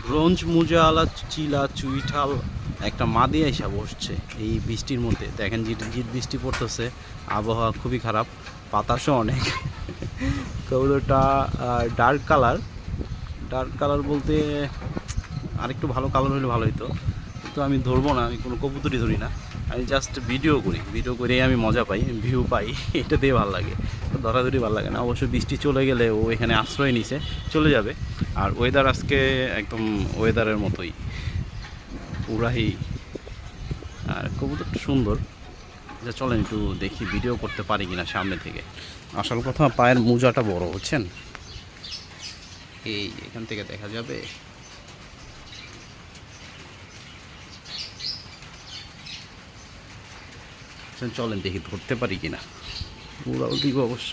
Bronze মুজাওয়ালা চিলা চুইঠাল একটা মাদি আইসা বসছে এই বৃষ্টির মধ্যে। দেখেন ঝিট বৃষ্টি পড়তেছে, আবহাওয়া খুবই খারাপ, বাতাসও অনেক। কবুতরটা ডার্ক কালার বলতে আরেকটু ভালো কালার হলে ভালো হতো, কিন্তু আমি ধরবো না, আমি কোনো কবুতরই ধরি না, আমি জাস্ট ভিডিও করে আমি মজা পাই, ভিউ পাই, এটা দিয়ে ভালো লাগে, ধরাধরি ভালো লাগে না। অবশ্য বৃষ্টি চলে গেলে ও এখানে আশ্রয় নিছে, চলে যাবে। আর ওয়েদার আজকে একদম ওয়েদারের মতোই উড়াহি। আর কবুতরটা সুন্দর, যা চলেন একটু দেখি ভিডিও করতে পারি কিনা সামনে থেকে। আসল কথা পায়ের মোজাটা বড়, বুঝছেন, এই এখান থেকে দেখা যাবে। চলেন দেখি ধরতে পারি কিনা, উড়াও দিব অবশ্য।